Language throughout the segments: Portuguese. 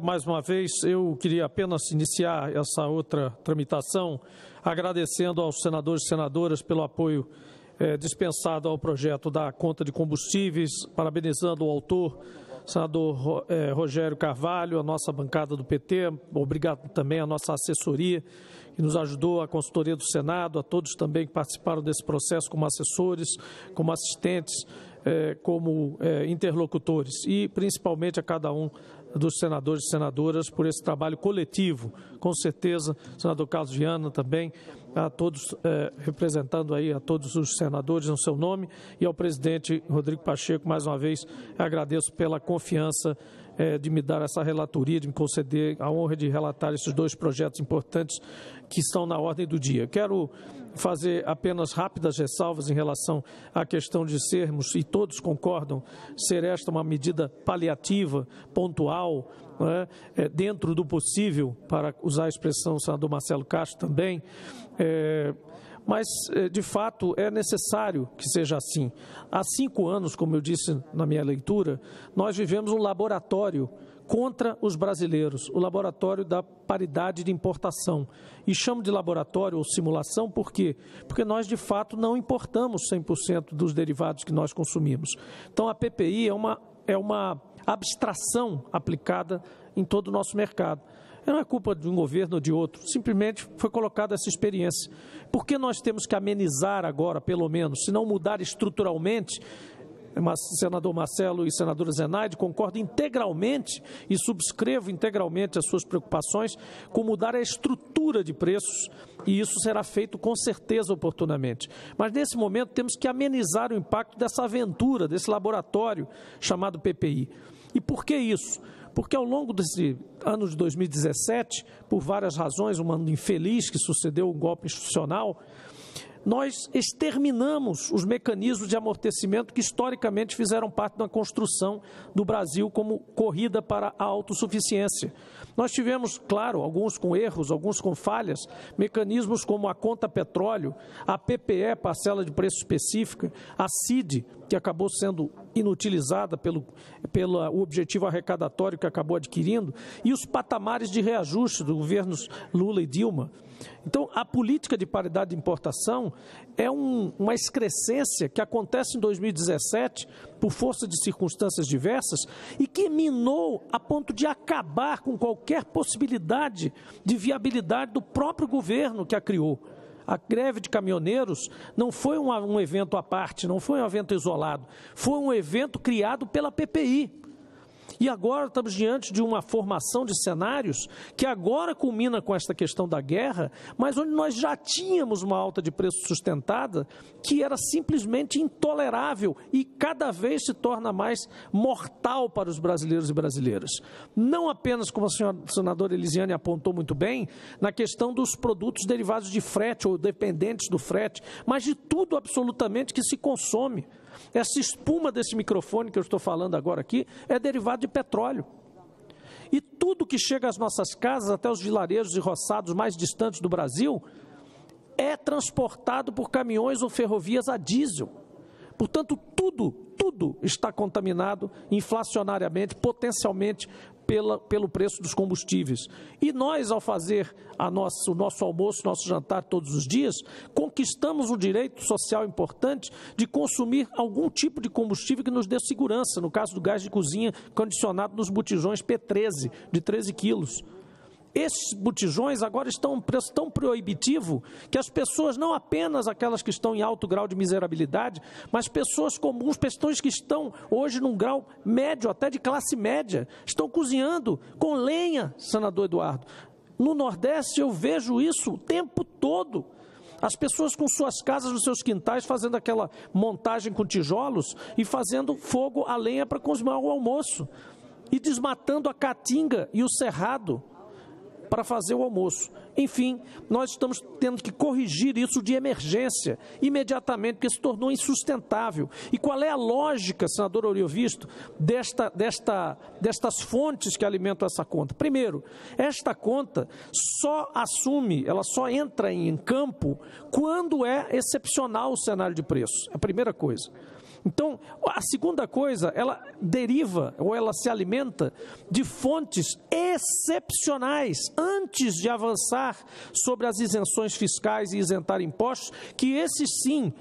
Mais uma vez, eu queria apenas iniciar essa outra tramitação agradecendo aos senadores e senadoras pelo apoio dispensado ao projeto da conta de combustíveis, parabenizando o autor, senador Rogério Carvalho, a nossa bancada do PT, obrigado também à nossa assessoria, que nos ajudou, a consultoria do Senado, a todos também que participaram desse processo como assessores, como assistentes, como interlocutores e principalmente a cada um dos senadores e senadoras por esse trabalho coletivo, com certeza, senador Carlos Viana também, a todos, representando aí a todos os senadores no seu nome, e ao presidente Rodrigo Pacheco, mais uma vez, agradeço pela confiança de me dar essa relatoria, de me conceder a honra de relatar esses dois projetos importantes que estão na ordem do dia. Quero fazer apenas rápidas ressalvas em relação à questão de sermos, e todos concordam, ser esta uma medida paliativa, pontual, dentro do possível, para usar a expressão do senador Marcelo Castro também, mas, de fato, é necessário que seja assim. Há 5 anos, como eu disse na minha leitura, nós vivemos um laboratório contra os brasileiros, o laboratório da paridade de importação. E chamo de laboratório ou simulação por quê? Porque nós, de fato, não importamos 100% dos derivados que nós consumimos. Então, a PPI é uma abstração aplicada em todo o nosso mercado. Não é culpa de um governo ou de outro, simplesmente foi colocada essa experiência. Por que nós temos que amenizar agora, pelo menos, se não mudar estruturalmente? Senador Marcelo e senadora Zenaide, concordo integralmente e subscrevo integralmente as suas preocupações com mudar a estrutura de preços, e isso será feito com certeza oportunamente. Mas nesse momento temos que amenizar o impacto dessa aventura, desse laboratório chamado PPI. E por que isso? Porque ao longo desse ano de 2017, por várias razões, um ano infeliz que sucedeu um golpe institucional, nós exterminamos os mecanismos de amortecimento que historicamente fizeram parte da construção do Brasil como corrida para a autossuficiência. Nós tivemos, claro, alguns com erros, alguns com falhas, mecanismos como a conta petróleo, a PPE, parcela de preço específica, a CID, que acabou sendo inutilizada pelo objetivo arrecadatório que acabou adquirindo, e os patamares de reajuste dos governos Lula e Dilma. Então, a política de paridade de importação é uma excrescência que acontece em 2017 por força de circunstâncias diversas e que minou a ponto de acabar com qualquer possibilidade de viabilidade do próprio governo que a criou. A greve de caminhoneiros não foi um evento à parte, não foi um evento isolado, foi um evento criado pela PPI. E agora estamos diante de uma formação de cenários que agora culmina com esta questão da guerra, mas onde nós já tínhamos uma alta de preço sustentada que era simplesmente intolerável e cada vez se torna mais mortal para os brasileiros e brasileiras. Não apenas, como a senadora Elisiane apontou muito bem, na questão dos produtos derivados de frete ou dependentes do frete, mas de tudo absolutamente que se consome. Essa espuma desse microfone que eu estou falando agora aqui é derivado de petróleo. E tudo que chega às nossas casas, até os vilarejos e roçados mais distantes do Brasil, é transportado por caminhões ou ferrovias a diesel. Portanto, tudo está contaminado inflacionariamente, potencialmente, pelo preço dos combustíveis. E nós, ao fazer o nosso almoço, nosso jantar todos os dias, conquistamos um direito social importante de consumir algum tipo de combustível que nos dê segurança, no caso do gás de cozinha condicionado nos botijões P13, de 13 quilos. Esses botijões agora estão a um preço tão proibitivo que as pessoas, não apenas aquelas que estão em alto grau de miserabilidade, mas pessoas comuns, pessoas que estão hoje num grau médio, até de classe média, estão cozinhando com lenha, senador Eduardo. No Nordeste eu vejo isso o tempo todo. As pessoas com suas casas, nos seus quintais, fazendo aquela montagem com tijolos e fazendo fogo a lenha para cozinhar o almoço. E desmatando a caatinga e o cerrado para fazer o almoço. Enfim, nós estamos tendo que corrigir isso de emergência, imediatamente, porque se tornou insustentável. E qual é a lógica, senador Oriovisto, destas fontes que alimentam essa conta? Primeiro, esta conta ela só entra em campo quando é excepcional o cenário de preços, a primeira coisa. Então, a segunda coisa, ela deriva ou ela se alimenta de fontes excepcionais antes de avançar sobre as isenções fiscais e isentar impostos, que esses sim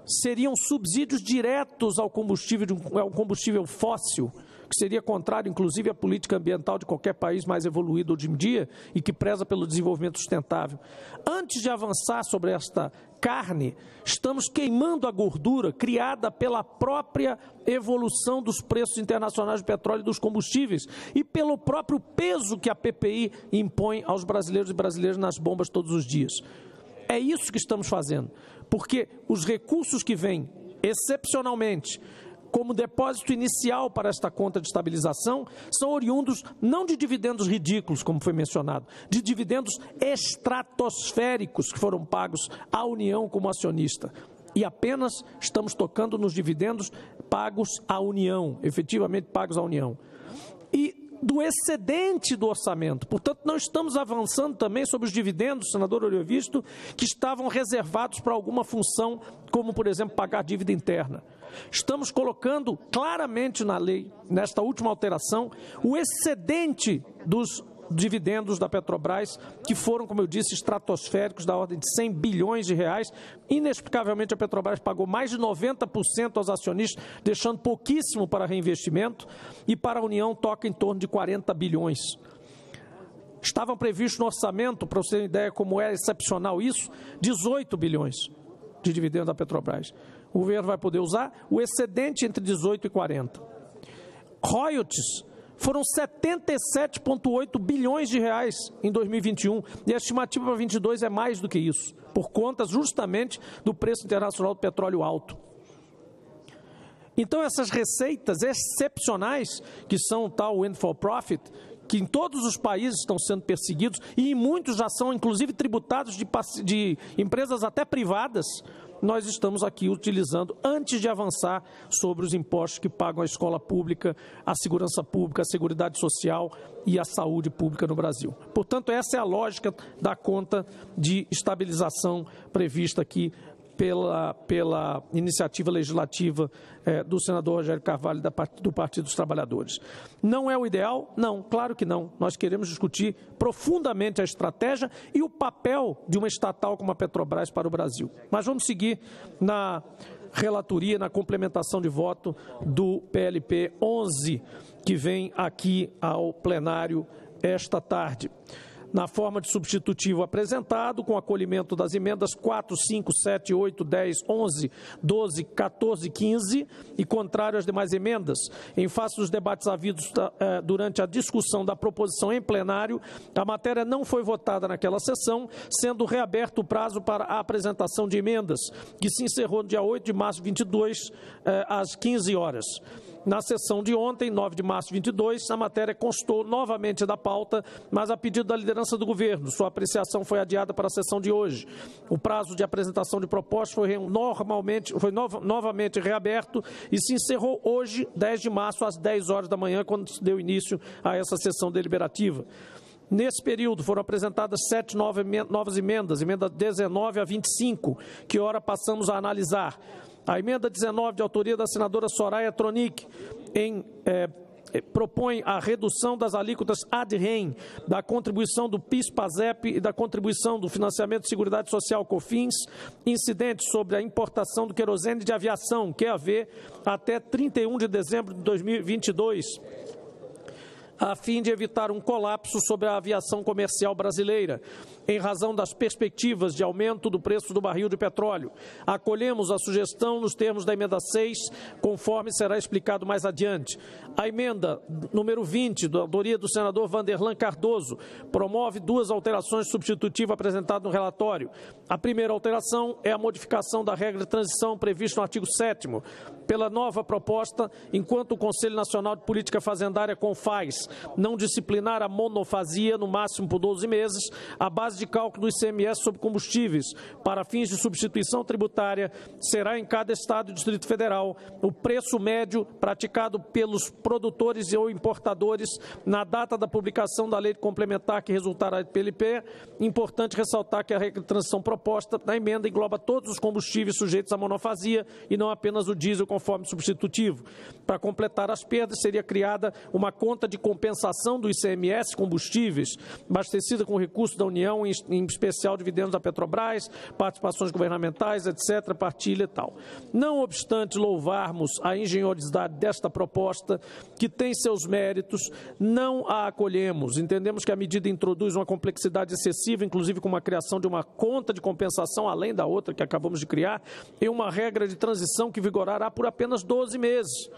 seriam subsídios diretos ao combustível fóssil, que seria contrário, inclusive, à política ambiental de qualquer país mais evoluído hoje em dia e que preza pelo desenvolvimento sustentável. Antes de avançar sobre esta carne, estamos queimando a gordura criada pela própria evolução dos preços internacionais do petróleo e dos combustíveis e pelo próprio peso que a PPI impõe aos brasileiros e brasileiras nas bombas todos os dias. É isso que estamos fazendo, porque os recursos que vêm excepcionalmente como depósito inicial para esta conta de estabilização, são oriundos não de dividendos ridículos, como foi mencionado, de dividendos estratosféricos que foram pagos à União como acionista. E apenas estamos tocando nos dividendos pagos à União, efetivamente pagos à União. E do excedente do orçamento. Portanto, não estamos avançando também sobre os dividendos, senador Oriovisto, que estavam reservados para alguma função, como, por exemplo, pagar dívida interna. Estamos colocando claramente na lei, nesta última alteração, o excedente dos dividendos da Petrobras, que foram, como eu disse, estratosféricos, da ordem de 100 bilhões de reais. Inexplicavelmente, a Petrobras pagou mais de 90% aos acionistas, deixando pouquíssimo para reinvestimento, e para a União toca em torno de 40 bilhões. Estavam previstos no orçamento, para você ter uma ideia como é excepcional isso, 18 bilhões de dividendos da Petrobras. O governo vai poder usar o excedente entre 18 e 40. Royalties foram 77,8 bilhões de reais em 2021 e a estimativa para 2022 é mais do que isso, por conta justamente do preço internacional do petróleo alto. Então essas receitas excepcionais, que são o tal windfall profit, que em todos os países estão sendo perseguidos e em muitos já são inclusive tributados de empresas até privadas, nós estamos aqui utilizando antes de avançar sobre os impostos que pagam a escola pública, a segurança pública, a seguridade social e a saúde pública no Brasil. Portanto, essa é a lógica da conta de estabilização prevista aqui pela iniciativa legislativa do senador Rogério Carvalho do Partido dos Trabalhadores. Não é o ideal? Não, claro que não. Nós queremos discutir profundamente a estratégia e o papel de uma estatal como a Petrobras para o Brasil. Mas vamos seguir na relatoria, na complementação de voto do PLP 11, que vem aqui ao plenário esta tarde. Na forma de substitutivo apresentado, com acolhimento das emendas 4, 5, 7, 8, 10, 11, 12, 14 e 15 e contrário às demais emendas. Em face dos debates havidos durante a discussão da proposição em plenário, a matéria não foi votada naquela sessão, sendo reaberto o prazo para a apresentação de emendas, que se encerrou no dia 8 de março de 22, às 15 horas. Na sessão de ontem, 9 de março de 22, a matéria constou novamente da pauta, mas a pedido da liderança do governo. Sua apreciação foi adiada para a sessão de hoje. O prazo de apresentação de propostas foi novamente reaberto e se encerrou hoje, 10 de março, às 10 horas da manhã, quando se deu início a essa sessão deliberativa. Nesse período foram apresentadas 7 novas emendas, emenda 19 a 25, que ora passamos a analisar. A emenda 19, de autoria da senadora Soraya Tronic, propõe a redução das alíquotas ad rem, da contribuição do PIS/PASEP e da contribuição do financiamento de Seguridade Social COFINS, incidentes sobre a importação do querosene de aviação, QAV, até 31 de dezembro de 2022. A fim de evitar um colapso sobre a aviação comercial brasileira, em razão das perspectivas de aumento do preço do barril de petróleo. Acolhemos a sugestão nos termos da emenda 6, conforme será explicado mais adiante. A emenda número 20, da autoria do senador Vanderlan Cardoso, promove 2 alterações substitutivas apresentadas no relatório. A primeira alteração é a modificação da regra de transição prevista no artigo 7º. Pela nova proposta, enquanto o Conselho Nacional de Política Fazendária, CONFAS, não disciplinar a monofasia, no máximo por 12 meses, a base de cálculo do ICMS sobre combustíveis, para fins de substituição tributária, será em cada Estado e Distrito Federal o preço médio praticado pelos produtores ou importadores na data da publicação da lei complementar que resultará do PLP. Importante ressaltar que a regra de transição proposta na emenda engloba todos os combustíveis sujeitos à monofasia e não apenas o diesel conforme substitutivo. Para completar as perdas, seria criada uma conta de compensação do ICMS combustíveis, abastecida com recursos da União, em especial dividendos da Petrobras, participações governamentais, etc., partilha e tal. Não obstante louvarmos a engenhosidade desta proposta, que tem seus méritos, não a acolhemos. Entendemos que a medida introduz uma complexidade excessiva, inclusive com a criação de uma conta de compensação, além da outra que acabamos de criar, e uma regra de transição que vigorará por apenas 12 meses.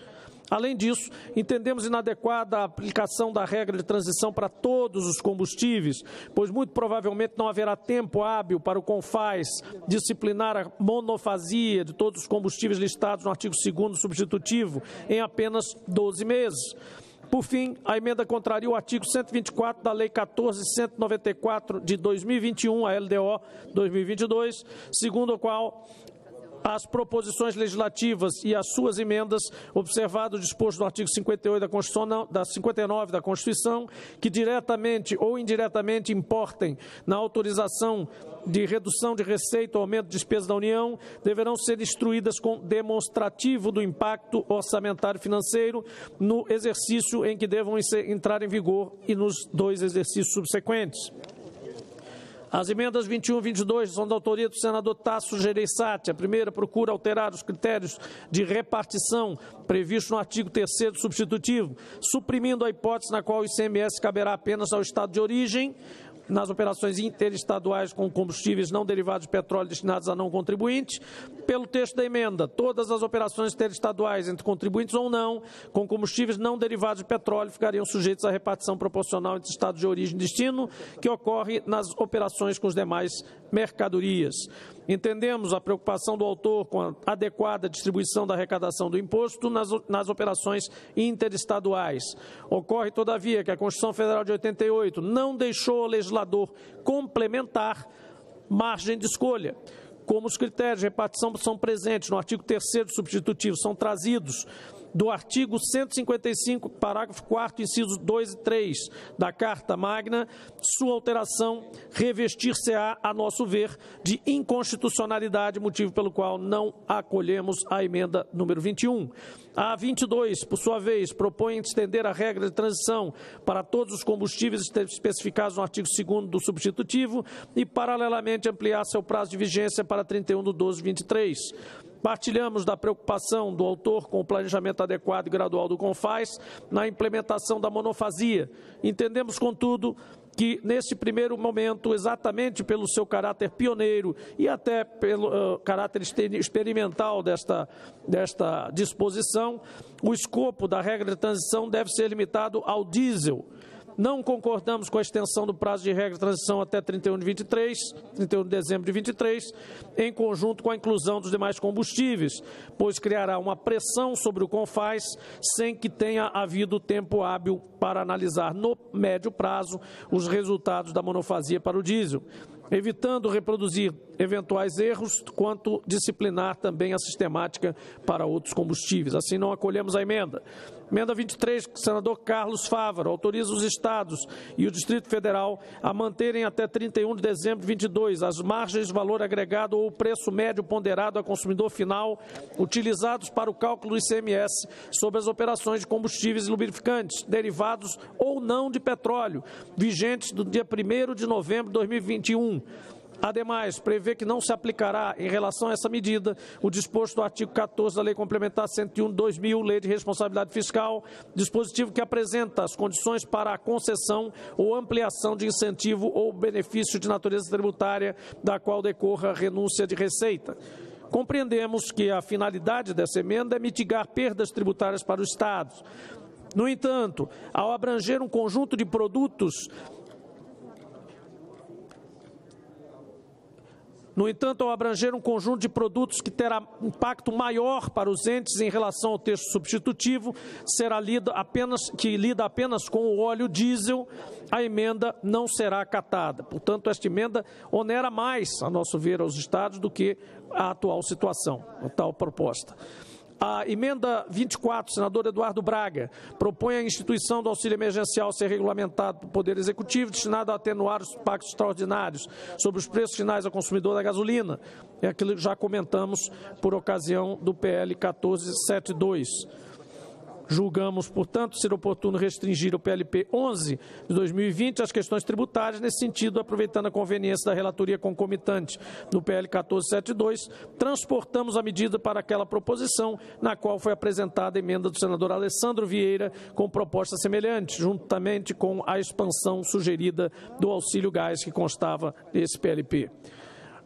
Além disso, entendemos inadequada a aplicação da regra de transição para todos os combustíveis, pois muito provavelmente não haverá tempo hábil para o CONFAS disciplinar a monofasia de todos os combustíveis listados no artigo 2º substitutivo em apenas 12 meses. Por fim, a emenda contraria o artigo 124 da Lei 14.194 de 2021, a LDO 2022, segundo o qual as proposições legislativas e as suas emendas, observado o disposto no artigo 58 da Constituição, 59 da Constituição, que diretamente ou indiretamente importem na autorização de redução de receita ou aumento de despesa da União, deverão ser instruídas com demonstrativo do impacto orçamentário financeiro no exercício em que devam entrar em vigor e nos 2 exercícios subsequentes. As emendas 21 e 22 são da autoria do senador Tasso Gereissati. A primeira procura alterar os critérios de repartição previstos no artigo 3º substitutivo, suprimindo a hipótese na qual o ICMS caberá apenas ao estado de origem, nas operações interestaduais com combustíveis não derivados de petróleo destinados a não contribuintes. Pelo texto da emenda, todas as operações interestaduais entre contribuintes ou não, com combustíveis não derivados de petróleo, ficariam sujeitos à repartição proporcional entre estados de origem e destino, que ocorre nas operações com os demais mercadorias. Entendemos a preocupação do autor com a adequada distribuição da arrecadação do imposto nas operações interestaduais. Ocorre, todavia, que a Constituição Federal de 88 não deixou ao legislador complementar margem de escolha. Como os critérios de repartição são presentes no artigo 3º substitutivo, são trazidos do artigo 155, parágrafo 4º, incisos 2 e 3 da Carta Magna, sua alteração revestir-se-á, a nosso ver, de inconstitucionalidade, motivo pelo qual não acolhemos a emenda número 21. A 22, por sua vez, propõe estender a regra de transição para todos os combustíveis especificados no artigo 2º do substitutivo e, paralelamente, ampliar seu prazo de vigência para 31/12/23. Partilhamos da preocupação do autor com o planejamento adequado e gradual do CONFAS na implementação da monofasia. Entendemos, contudo, que, neste primeiro momento, exatamente pelo seu caráter pioneiro e até pelo caráter experimental desta disposição, o escopo da regra de transição deve ser limitado ao diesel. Não concordamos com a extensão do prazo de regra de transição até 31 de dezembro de 23, em conjunto com a inclusão dos demais combustíveis, pois criará uma pressão sobre o CONFAS sem que tenha havido tempo hábil para analisar no médio prazo os resultados da monofasia para o diesel, evitando reproduzir eventuais erros, quanto disciplinar também a sistemática para outros combustíveis. Assim, não acolhemos a emenda. Emenda 23, senador Carlos Fávaro, autoriza os estados e o Distrito Federal a manterem até 31 de dezembro de 22 as margens de valor agregado ou o preço médio ponderado ao consumidor final utilizados para o cálculo do ICMS sobre as operações de combustíveis e lubrificantes, derivados ou não de petróleo, vigentes do dia 1º de novembro de 2021. Ademais, prevê que não se aplicará, em relação a essa medida, o disposto do artigo 14 da Lei Complementar 101/2000, Lei de Responsabilidade Fiscal, dispositivo que apresenta as condições para a concessão ou ampliação de incentivo ou benefício de natureza tributária da qual decorra renúncia de receita. Compreendemos que a finalidade dessa emenda é mitigar perdas tributárias para os estados. No entanto, ao abranger um conjunto de produtos No entanto, ao abranger um conjunto de produtos que terá impacto maior para os entes em relação ao texto substitutivo, será lida apenas com o óleo diesel, a emenda não será acatada. Portanto, esta emenda onera mais, a nosso ver, aos estados do que a atual situação, a tal proposta. A emenda 24, senador Eduardo Braga, propõe a instituição do auxílio emergencial ser regulamentado pelo Poder Executivo, destinado a atenuar os impactos extraordinários sobre os preços finais ao consumidor da gasolina. É aquilo que já comentamos por ocasião do PL 1472. Julgamos, portanto, ser oportuno restringir o PLP 11 de 2020 às questões tributárias. Nesse sentido, aproveitando a conveniência da relatoria concomitante no PL 1472, transportamos a medida para aquela proposição na qual foi apresentada a emenda do senador Alessandro Vieira com proposta semelhante, juntamente com a expansão sugerida do auxílio gás que constava nesse PLP.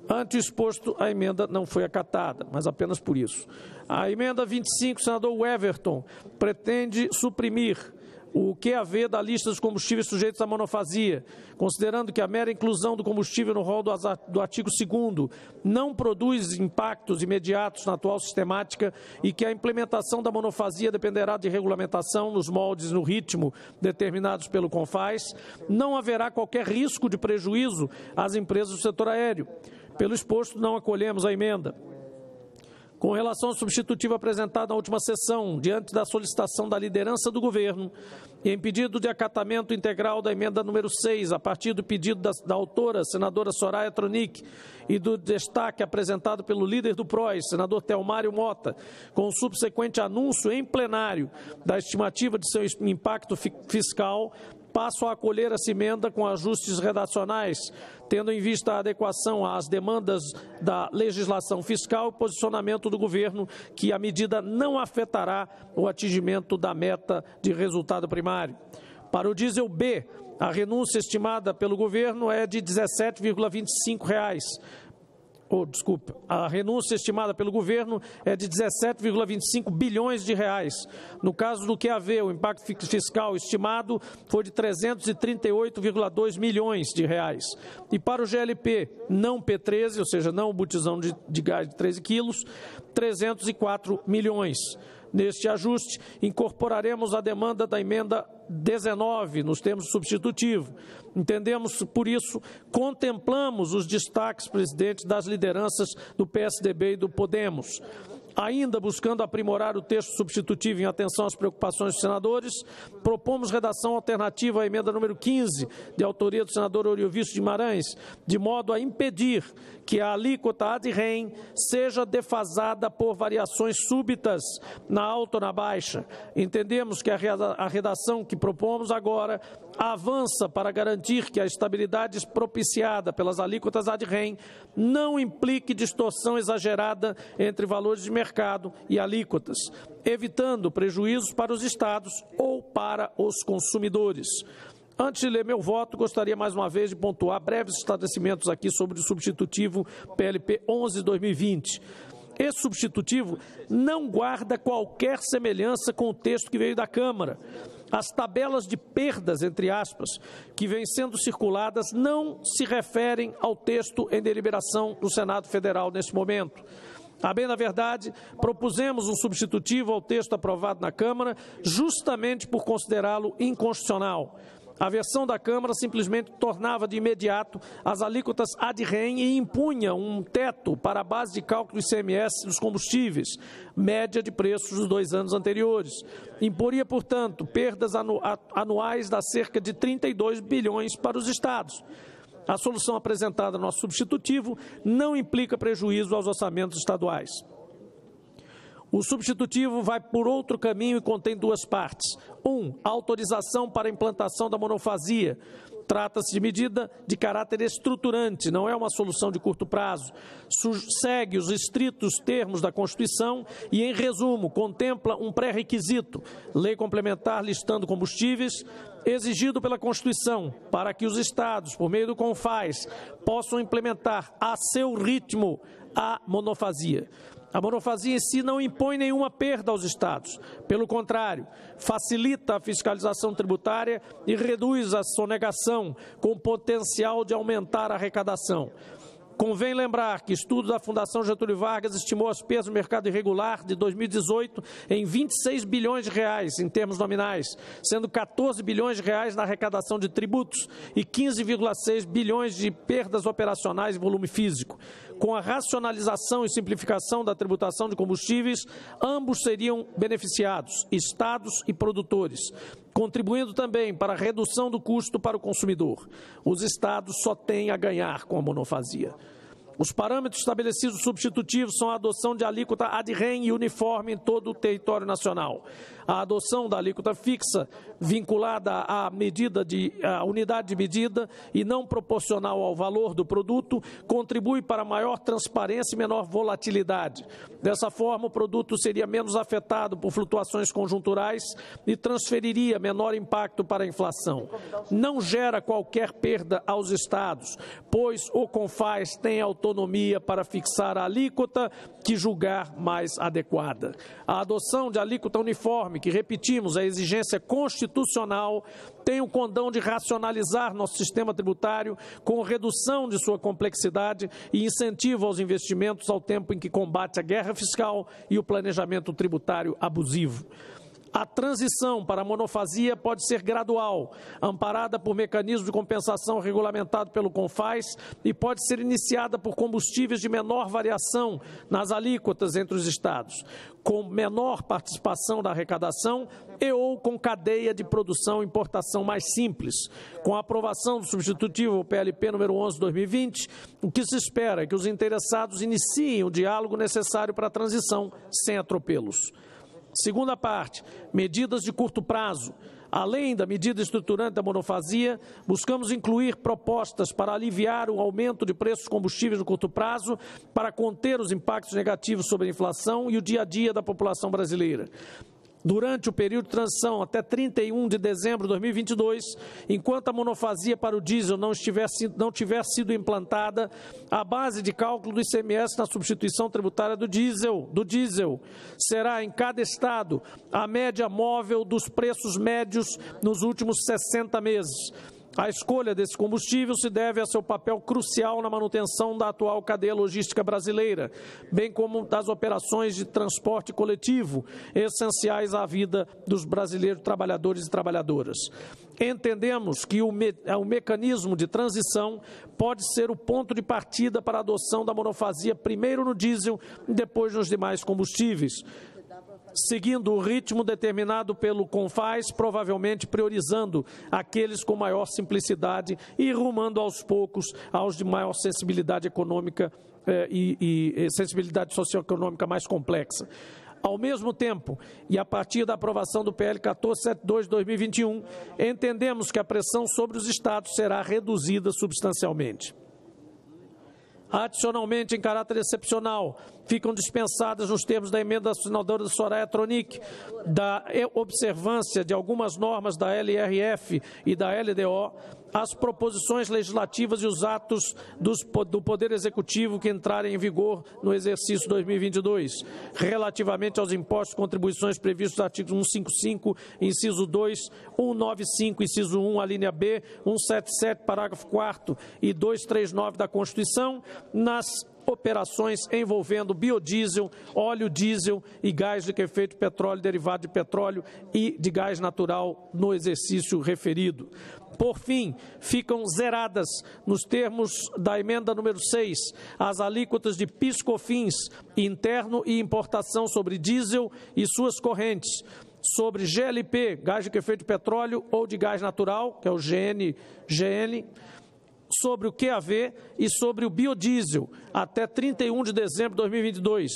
Ante o exposto, a emenda não foi acatada, mas apenas por isso. A emenda 25, senador Weverton, pretende suprimir o QAV da lista dos combustíveis sujeitos à monofasia, considerando que a mera inclusão do combustível no rol do artigo 2º não produz impactos imediatos na atual sistemática e que a implementação da monofasia dependerá de regulamentação nos moldes e no ritmo determinados pelo CONFAS, não haverá qualquer risco de prejuízo às empresas do setor aéreo. Pelo exposto, não acolhemos a emenda. Com relação ao substitutivo apresentado na última sessão, diante da solicitação da liderança do governo e em pedido de acatamento integral da emenda número 6, a partir do pedido da autora, senadora Soraya Tronic, e do destaque apresentado pelo líder do PROS, senador Telmário Mota, com o subsequente anúncio em plenário da estimativa de seu impacto fiscal, passo a acolher essa emenda com ajustes redacionais, tendo em vista a adequação às demandas da legislação fiscal e posicionamento do governo que a medida não afetará o atingimento da meta de resultado primário. Para o diesel B, a renúncia estimada pelo governo é de R$ 17,25. A renúncia estimada pelo governo é de 17,25 bilhões de reais. No caso do QAV, o impacto fiscal estimado foi de 338,2 milhões de reais. E para o GLP, não P13, ou seja, não o botijão de gás de 13 quilos, 304 milhões. Neste ajuste, incorporaremos a demanda da emenda 19, nos termos do substitutivo. Entendemos, por isso, contemplamos os destaques, presidente, das lideranças do PSDB e do Podemos. Ainda buscando aprimorar o texto substitutivo em atenção às preocupações dos senadores, propomos redação alternativa à emenda número 15, de autoria do senador Oriovisto Guimarães, de modo a impedir que a alíquota ad-rem seja defasada por variações súbitas na alta ou na baixa. Entendemos que a redação que propomos agora avança para garantir que a estabilidade propiciada pelas alíquotas ad-rem não implique distorção exagerada entre valores de mercado e alíquotas, evitando prejuízos para os estados ou para os consumidores. Antes de ler meu voto, gostaria mais uma vez de pontuar breves esclarecimentos aqui sobre o substitutivo PLP 11/2020. Esse substitutivo não guarda qualquer semelhança com o texto que veio da Câmara. As tabelas de perdas, entre aspas, que vêm sendo circuladas não se referem ao texto em deliberação do Senado Federal neste momento. A bem da verdade, propusemos um substitutivo ao texto aprovado na Câmara justamente por considerá-lo inconstitucional. A versão da Câmara simplesmente tornava de imediato as alíquotas ad-rem e impunha um teto para a base de cálculo do ICMS dos combustíveis, média de preços dos 2 anos anteriores. Imporia, portanto, perdas anuais da cerca de 32 bilhões para os estados. A solução apresentada no nosso substitutivo não implica prejuízo aos orçamentos estaduais. O substitutivo vai por outro caminho e contém 2 partes. 1. A autorização para a implantação da monofasia. Trata-se de medida de caráter estruturante, não é uma solução de curto prazo. Segue os estritos termos da Constituição e, em resumo, contempla um pré-requisito, lei complementar listando combustíveis, exigido pela Constituição, para que os estados, por meio do CONFAS, possam implementar a seu ritmo a monofasia. A monofasia em si não impõe nenhuma perda aos estados. Pelo contrário, facilita a fiscalização tributária e reduz a sonegação, com potencial de aumentar a arrecadação. Convém lembrar que estudo da Fundação Getúlio Vargas estimou as perdas do mercado irregular de 2018 em 26 bilhões de reais em termos nominais, sendo 14 bilhões de reais na arrecadação de tributos e 15,6 bilhões de perdas operacionais em volume físico. Com a racionalização e simplificação da tributação de combustíveis, ambos seriam beneficiados, estados e produtores, contribuindo também para a redução do custo para o consumidor. Os estados só têm a ganhar com a monofasia. Os parâmetros estabelecidos substitutivos são a adoção de alíquota ad rem e uniforme em todo o território nacional. A adoção da alíquota fixa, vinculada à unidade de medida e não proporcional ao valor do produto, contribui para maior transparência e menor volatilidade. Dessa forma, o produto seria menos afetado por flutuações conjunturais e transferiria menor impacto para a inflação. Não gera qualquer perda aos estados, pois o CONFAS tem autonomia para fixar a alíquota que julgar mais adequada. A adoção de alíquota uniforme, que repetimos, a exigência constitucional, tem o condão de racionalizar nosso sistema tributário com redução de sua complexidade e incentivo aos investimentos ao tempo em que combate a guerra fiscal e o planejamento tributário abusivo. A transição para a monofasia pode ser gradual, amparada por mecanismo de compensação regulamentado pelo CONFAS e pode ser iniciada por combustíveis de menor variação nas alíquotas entre os estados, com menor participação da arrecadação e ou com cadeia de produção e importação mais simples. Com a aprovação do substitutivo PLP número 11/2020, o que se espera é que os interessados iniciem o diálogo necessário para a transição sem atropelos. Segunda parte, medidas de curto prazo. Além da medida estruturante da monofasia, buscamos incluir propostas para aliviar o aumento de preços dos combustíveis no curto prazo, para conter os impactos negativos sobre a inflação e o dia a dia da população brasileira. Durante o período de transição até 31 de dezembro de 2022, enquanto a monofasia para o diesel não tiver sido implantada, a base de cálculo do ICMS na substituição tributária do diesel será em cada estado a média móvel dos preços médios nos últimos 60 meses. A escolha desse combustível se deve a seu papel crucial na manutenção da atual cadeia logística brasileira, bem como das operações de transporte coletivo, essenciais à vida dos brasileiros trabalhadores e trabalhadoras. Entendemos que o mecanismo de transição pode ser o ponto de partida para a adoção da monofasia primeiro no diesel e depois nos demais combustíveis, seguindo o ritmo determinado pelo CONFAS, provavelmente priorizando aqueles com maior simplicidade e rumando aos poucos aos de maior sensibilidade econômica e sensibilidade socioeconômica mais complexa. Ao mesmo tempo, e a partir da aprovação do PL 1472 de 2021, entendemos que a pressão sobre os estados será reduzida substancialmente. Adicionalmente, em caráter excepcional, ficam dispensadas nos termos da emenda da senadora Soraya Tronic, da observância de algumas normas da LRF e da LDO, as proposições legislativas e os atos do Poder Executivo que entrarem em vigor no exercício 2022, relativamente aos impostos e contribuições previstos nos artigos 155, inciso 2, 195, inciso 1, a linha B, 177, parágrafo 4º e 239 da Constituição, nas operações envolvendo biodiesel, óleo diesel e gás de efeito petróleo, derivado de petróleo e de gás natural no exercício referido. Por fim, ficam zeradas, nos termos da emenda número 6, as alíquotas de PIS/COFINS interno e importação sobre diesel e suas correntes, sobre GLP, gás de efeito petróleo ou de gás natural, que é o GN, sobre o QAV e sobre o biodiesel, até 31 de dezembro de 2022.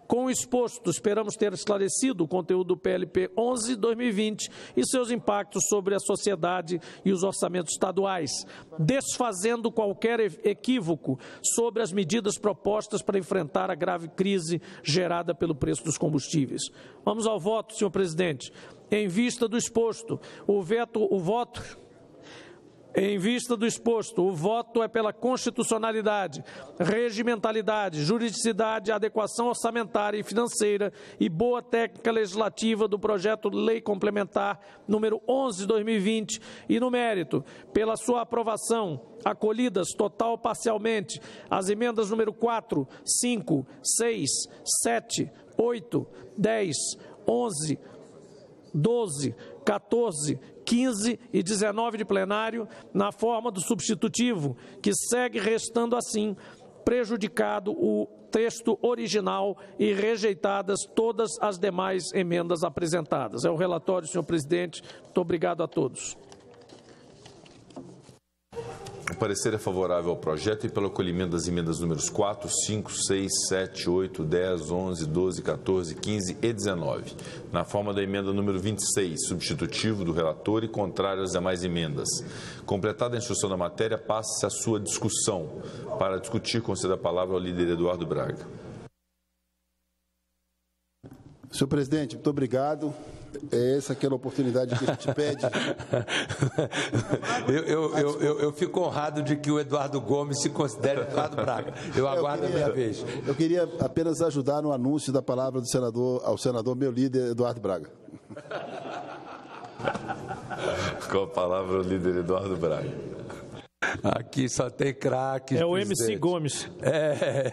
Com o exposto, esperamos ter esclarecido o conteúdo do PLP 11/2020 e seus impactos sobre a sociedade e os orçamentos estaduais, desfazendo qualquer equívoco sobre as medidas propostas para enfrentar a grave crise gerada pelo preço dos combustíveis. Vamos ao voto, senhor presidente. Em vista do exposto, o voto Em vista do exposto, o voto é pela constitucionalidade, regimentalidade, juridicidade, adequação orçamentária e financeira e boa técnica legislativa do projeto de lei complementar número 11 de 2020 e, no mérito, pela sua aprovação, acolhidas total ou parcialmente as emendas número 4, 5, 6, 7, 8, 10, 11, 12, 14, 15 e 19 de plenário, na forma do substitutivo, que segue restando assim prejudicado o texto original e rejeitadas todas as demais emendas apresentadas. É o relatório, senhor presidente. Muito obrigado a todos. O parecer é favorável ao projeto e pelo acolhimento das emendas números 4, 5, 6, 7, 8, 10, 11, 12, 14, 15 e 19, na forma da emenda número 26, substitutivo do relator e contrário às demais emendas. Completada a instrução da matéria, passa-se a sua discussão. Para discutir, conceda a palavra ao líder Eduardo Braga. Senhor presidente, muito obrigado. É essa aquela oportunidade que a gente pede. Eu fico honrado de que o Eduardo Gomes se considere Eduardo Braga. Eu aguardo a minha vez. Eu queria apenas ajudar no anúncio da palavra do senador, ao senador, meu líder, Eduardo Braga. Com a palavra o líder Eduardo Braga. Aqui só tem craques. É o MC Gomes. É.